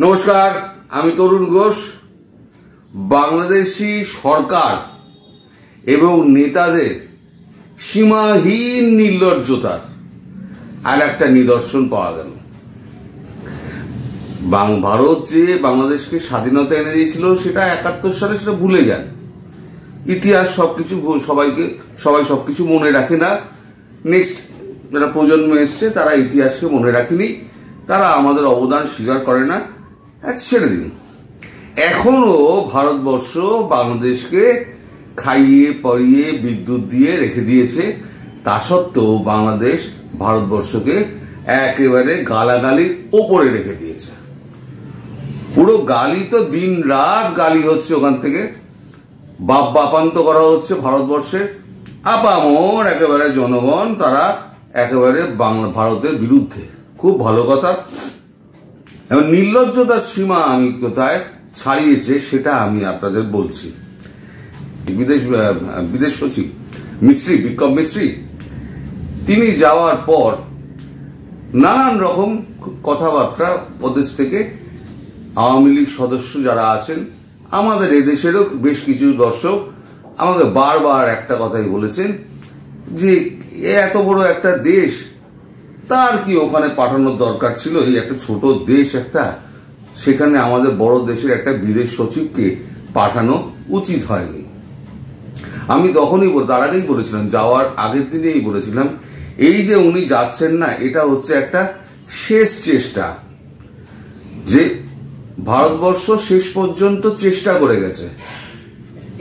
নমস্কার, আমি তরুণ ঘোষ। বাংলাদেশি সরকার এবং নেতাদের সীমাহীন নির্লজ্জতার আর একটা নিদর্শন পাওয়া গেল। ভারত যে বাংলাদেশকে স্বাধীনতা এনে দিয়েছিল সেটা 71 সালে, সেটা ভুলে যান। ইতিহাস সবকিছু সবাই সবকিছু মনে রাখে না। নেক্সট যারা প্রজন্ম এসছে তারা ইতিহাসকে মনে রাখেনি, তারা আমাদের অবদান স্বীকার করে না, ছেড়ে দিন। এখনো ভারতবর্ষ বাংলাদেশকে খাইয়ে পরিয়ে বিদ্যুৎ দিয়ে রেখে দিয়েছে। তা সত্ত্বেও বাংলাদেশ ভারতবর্ষকে একেবারে গালাগালির ওপরে রেখে দিয়েছে। পুরো গালি তো দিন রাত গালি হচ্ছে, ওখান থেকে বাপান্ত করা হচ্ছে ভারতবর্ষের। আপামর একেবারে জনগণ তারা একেবারে ভারতের বিরুদ্ধে। খুব ভালো কথা। এবং নির্লজ্জতার সীমা আমি কোথায় ছাড়িয়েছে সেটা আমি আপনাদের বলছি। বিদেশ সচিব বিক্রম মিস্ত্রি তিনি যাওয়ার পর নানান রকম কথাবার্তা ওদেশ থেকে আওয়ামী লীগ সদস্য যারা আছেন, আমাদের এদেশেরও বেশ কিছু দর্শক আমাকে বারবার একটা কথাই বলেছেন যে এত বড় একটা দেশ, তার কি ওখানে পাঠানোর দরকার ছিল? এই একটা ছোট দেশ একটা, সেখানে আমাদের বড় দেশের একটা বিদেশ সচিবকে পাঠানো উচিত হয়নি। আমি তখনই তার আগেই বলেছিলাম, যাওয়ার আগের দিনেই বলেছিলাম, এই যে উনি যাচ্ছেন না, এটা হচ্ছে একটা শেষ চেষ্টা। যে ভারতবর্ষ শেষ পর্যন্ত চেষ্টা করে গেছে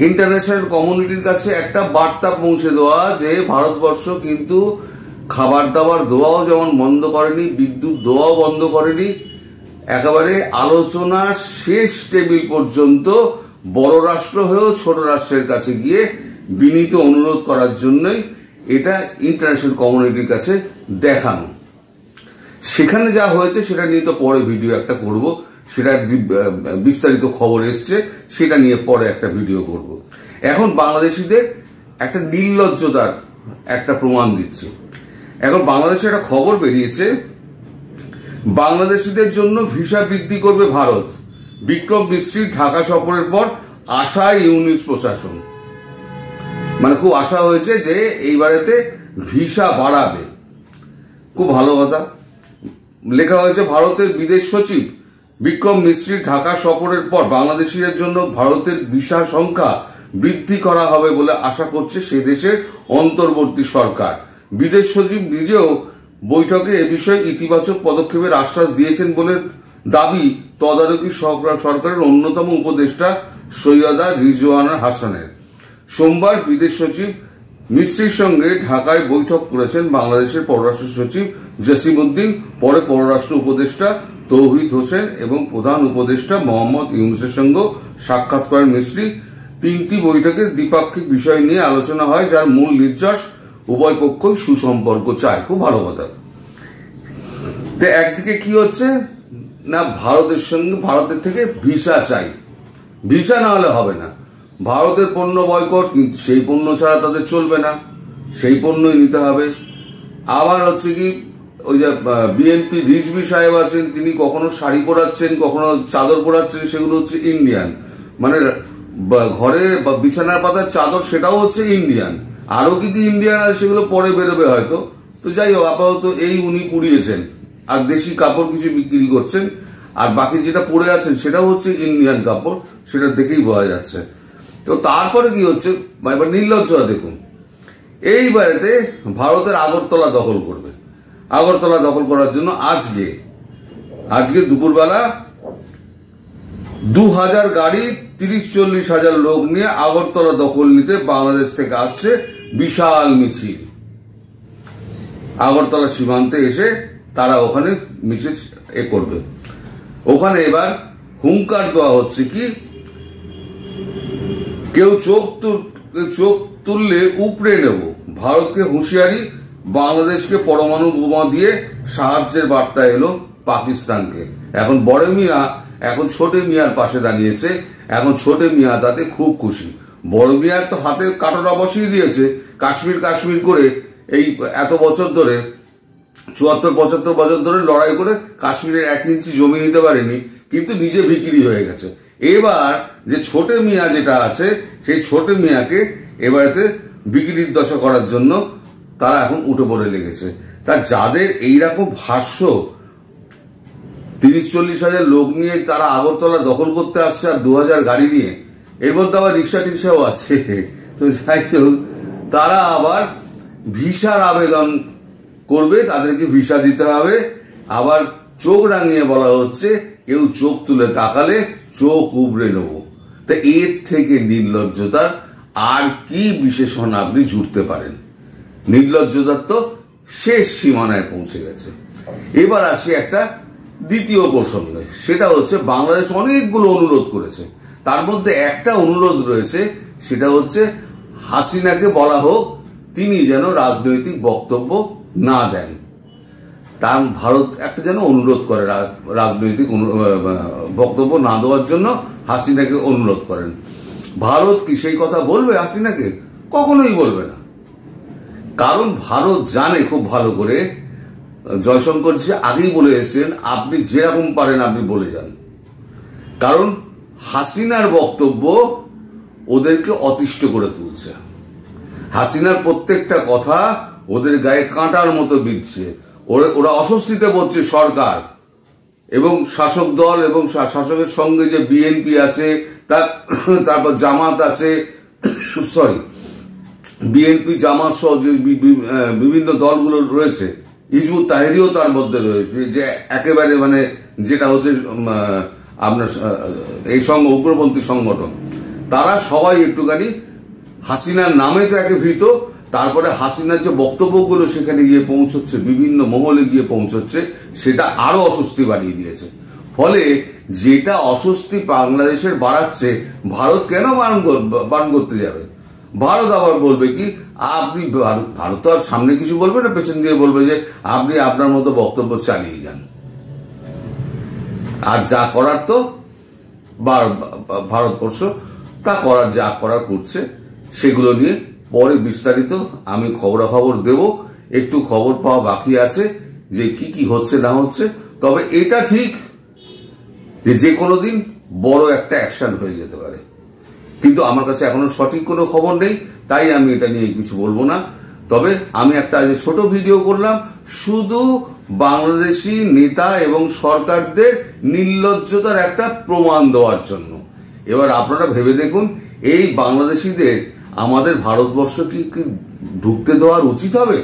ইন্টারন্যাশনাল কমিউনিটির কাছে একটা বার্তা পৌঁছে দেওয়া যে ভারতবর্ষ কিন্তু খাবার দাবার দেওয়াও যেমন বন্ধ করেনি, বিদ্যুৎ দেওয়াও বন্ধ করেনি, একেবারে আলোচনার শেষ টেবিল পর্যন্ত বড় রাষ্ট্র হয়েও ছোট রাষ্ট্রের কাছে গিয়ে বিনীত অনুরোধ করার জন্যই এটা ইন্টারন্যাশনাল কমিউনিটির কাছে দেখানো। সেখানে যা হয়েছে সেটা নিয়ে তো পরে ভিডিও একটা করব, সেটা বিস্তারিত খবর এসছে, সেটা নিয়ে পরে একটা ভিডিও করব। এখন বাংলাদেশিদের একটা নির্লজ্জতার একটা প্রমাণ দিচ্ছে। এখন বাংলাদেশে একটা খবর বেরিয়েছে, বাংলাদেশিদের জন্য ভিসা বৃদ্ধি করবে ভারত। বিক্রম মিস্ত্রির ঢাকা সফরের পর আশায় ইউনিস প্রশাসন। মানে খুব আশা হয়েছে যে এইবারেতে ভিসা বাড়াবে। খুব ভালো কথা। লেখা হয়েছে, ভারতের বিদেশ সচিব বিক্রম মিস্ত্রির ঢাকা সফরের পর বাংলাদেশিদের জন্য ভারতের ভিসা সংখ্যা বৃদ্ধি করা হবে বলে আশা করছে সে দেশের অন্তর্বর্তী সরকার। বিদেশ সচিব নিজেও বৈঠকে এ বিষয়ে ইতিবাচক পদক্ষেপের আশ্বাস দিয়েছেন বলে দাবি তদারকি সরকারের অন্যতম উপদেষ্টা সৈয়দা রিজওয়ানা হাসানের। সোমবার বিদেশ সচিব মিস্ত্রির সঙ্গে ঢাকায় বৈঠক করেছেন বাংলাদেশের পররাষ্ট্র সচিব জসিম উদ্দিন। পরে পররাষ্ট্র উপদেষ্টা তৌহিদ হোসেন এবং প্রধান উপদেষ্টা মোহাম্মদ ইউনুসের সঙ্গে সাক্ষাৎ করেন মিস্ত্রি। তিনটি বৈঠকে দ্বিপাক্ষিক বিষয় নিয়ে আলোচনা হয়, যার মূল নির্যাস উভয় পক্ষই সুসম্পর্ক চায়। খুব ভালো কথা। একদিকে কি হচ্ছে না, ভারতের থেকে ভিসা চাই, ভিসা না হলে হবে না। ভারতের পণ্য বয়কট, কিন্তু সেই পণ্য ছাড়া তাদের চলবে না, সেই পণ্যই নিতে হবে। আবার হচ্ছে কি, ওই যে বিএনপি রিজভি সাহেব আছেন, তিনি কখনো শাড়ি পরাচ্ছেন, কখনো চাদর পরাচ্ছেন, সেগুলো হচ্ছে ইন্ডিয়ান। মানে ঘরে বিছানার পাতার চাদর, সেটাও হচ্ছে ইন্ডিয়ান। আরো কিছু ইন্ডিয়ান আছে, সেগুলো পরে বেরোবে হয়তো। তো যাই হোক, আপাতত এই উনি পুড়িয়েছেন, আর দেশি কাপড় কিছু বিক্রি করছেন, আর বাকি যেটা পরে আছেন সেটাও হচ্ছে ইন্ডিয়ান কাপড়, সেটা দেখেই বোঝা যাচ্ছে। তো তারপরে কি হচ্ছে, এবার নির্লজ্জতা দেখুন। এইবারেতে ভারতের আগরতলা দখল করবে। আগরতলা দখল করার জন্য আজকে দুপুরবেলা 2000 গাড়ি 30-40 হাজার লোক নিয়ে আগরতলা দখল নিতে বাংলাদেশ থেকে আসছে বিশাল মিছিল। আগরতলা সীমান্তে এসে তারা ওখানে মিছিল করবে। ওখানে এবার হুঙ্কার দেওয়া হচ্ছে কি, কেউ চোখ তুললে উপড়ে নেব। ভারতকে হুঁশিয়ারি, বাংলাদেশকে পরমাণু বোমা দিয়ে সাহায্যের বার্তা এলো পাকিস্তানকে। এখন বড় মিয়া এখন ছোট মিয়ার পাশে দাঁড়িয়েছে। এখন ছোট মিয়া তাতে খুব খুশি। বড় মিয়ার তো হাতে কাঁটাটা বসিয়ে দিয়েছে, কাশ্মীর করে এই এত বছর ধরে ৭৪-৭৫ বছর ধরে লড়াই করে কাশ্মীরের 1 ইঞ্চি জমি নিতে পারেনি, কিন্তু নিজে বিক্রি হয়ে গেছে। এবার যে ছোটে মিয়া যেটা আছে, সেই ছোটে মিয়াকে এবারেতে বিক্রির দশা করার জন্য তারা এখন উঠে পড়ে লেগেছে। তা যাদের এইরকম ভাষ্য, ৩০-৪০ হাজার লোক নিয়ে তারা আগরতলা দখল করতে আসছে আর 2000 গাড়ি নিয়ে, এর মধ্যে আবার রিক্সা টিক্সাও আছে। তো যাই হোক, তারা আবার ভিসার আবেদন করবে, তাদেরকে ভিসা দিতে হবে। আবার চোখ রাঙিয়ে বলা হচ্ছে কেউ চোখ তুলে তাকালে চোখ উবড়ে নেব। তা এর থেকে নির্লজ্জতার আর কি বিশেষণ আপনি জুড়তে পারেন? নির্লজ্জতার তো শেষ সীমানায় পৌঁছে গেছে। এবার আসি একটা দ্বিতীয় প্রসঙ্গে, সেটা হচ্ছে বাংলাদেশ অনেকগুলো অনুরোধ করেছে, তার মধ্যে একটা অনুরোধ রয়েছে, সেটা হচ্ছে হাসিনাকে বলা হোক তিনি যেন রাজনৈতিক বক্তব্য না দেন। তার ভারত একটা যেন অনুরোধ করে, রাজনৈতিক বক্তব্য না দেওয়ার জন্য হাসিনাকে অনুরোধ করেন। ভারত কি সেই কথা বলবে হাসিনাকে? কখনোই বলবে না। কারণ ভারত জানে খুব ভালো করে, জয়শঙ্করজি আগেই বলে এসেছেন, আপনি যেরকম পারেন আপনি বলে যান। কারণ হাসিনার বক্তব্য ওদেরকে অতিষ্ঠ করে তুলছে। হাসিনার প্রত্যেকটা কথা ওদের গায়ে কাঁটার মতো বিঁধছে। ওরা অস্বস্তিতে পড়ছে সরকার এবং শাসক দল এবং শাসকের সঙ্গে যে বিএনপি আছে, তারপর জামাত আছে, বিএনপি জামাত সহ যে বিভিন্ন দলগুলো রয়েছে, হিজবুত তাহরিরও তার মধ্যে রয়েছে, যে একেবারে মানে যেটা হচ্ছে আপনার এই উগ্রপন্থী সংগঠন, তারা সবাই একটুখানি হাসিনার নামে তো একে ভীত, তারপরে হাসিনার যে বক্তব্যগুলো সেখানে গিয়ে পৌঁছচ্ছে, বিভিন্ন মহলে গিয়ে পৌঁছচ্ছে, সেটা আরো অস্বস্তি বাড়িয়ে দিয়েছে। ফলে যেটা অস্বস্তি বাংলাদেশের বাড়াচ্ছে, ভারত কেন বারণ করতে যাবে? ভারত আবার বলবে কি, আপনি ভারত তো আর সামনে কিছু বলবে না, পেছন দিয়ে বলবে যে আপনি আপনার মতো বক্তব্য চালিয়ে যান। আর যা করার তো ভারতবর্ষ তা করার যা করার করছে, সেগুলো নিয়ে পরে বিস্তারিত আমি খবরাখবর দেব। একটু খবর পাওয়া বাকি আছে যে কি কি হচ্ছে না হচ্ছে। তবে এটা ঠিক যে কোনো দিন বড় একটা অ্যাকশন হয়ে যেতে পারে, কিন্তু আমার কাছে এখনো সঠিক কোনো খবর নেই, তাই আমি এটা নিয়ে কিছু বলবো না। তবে আমি একটা ছোট ভিডিও করলাম শুধু বাংলাদেশি নেতা এবং সরকারদের নির্লজ্জতার একটা প্রমাণ দেওয়ার জন্য। এবার আপনারা ভেবে দেখুন, এই বাংলাদেশিদের আমাদের ভারতবর্ষ কি ঢুকতে দেওয়ার উচিত হবে?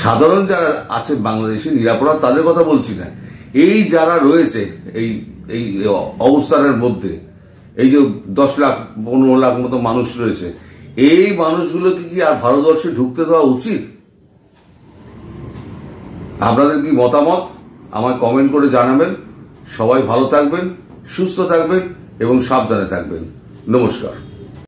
সাধারণ যারা আছে বাংলাদেশি নিরাপরাধ, তাদের কথা বলছি না, এই যারা রয়েছে এই অবস্থানের মধ্যে, এই যে 10 লাখ 15 লাখ মতো মানুষ রয়েছে, এই মানুষগুলোকে কি আর ভারতবর্ষে ঢুকতে দেওয়া উচিত? আপনাদের কি মতামত আমায় কমেন্ট করে জানাবেন। সবাই ভালো থাকবেন, সুস্থ থাকবেন এবং সাবধানে থাকবেন। নমস্কার।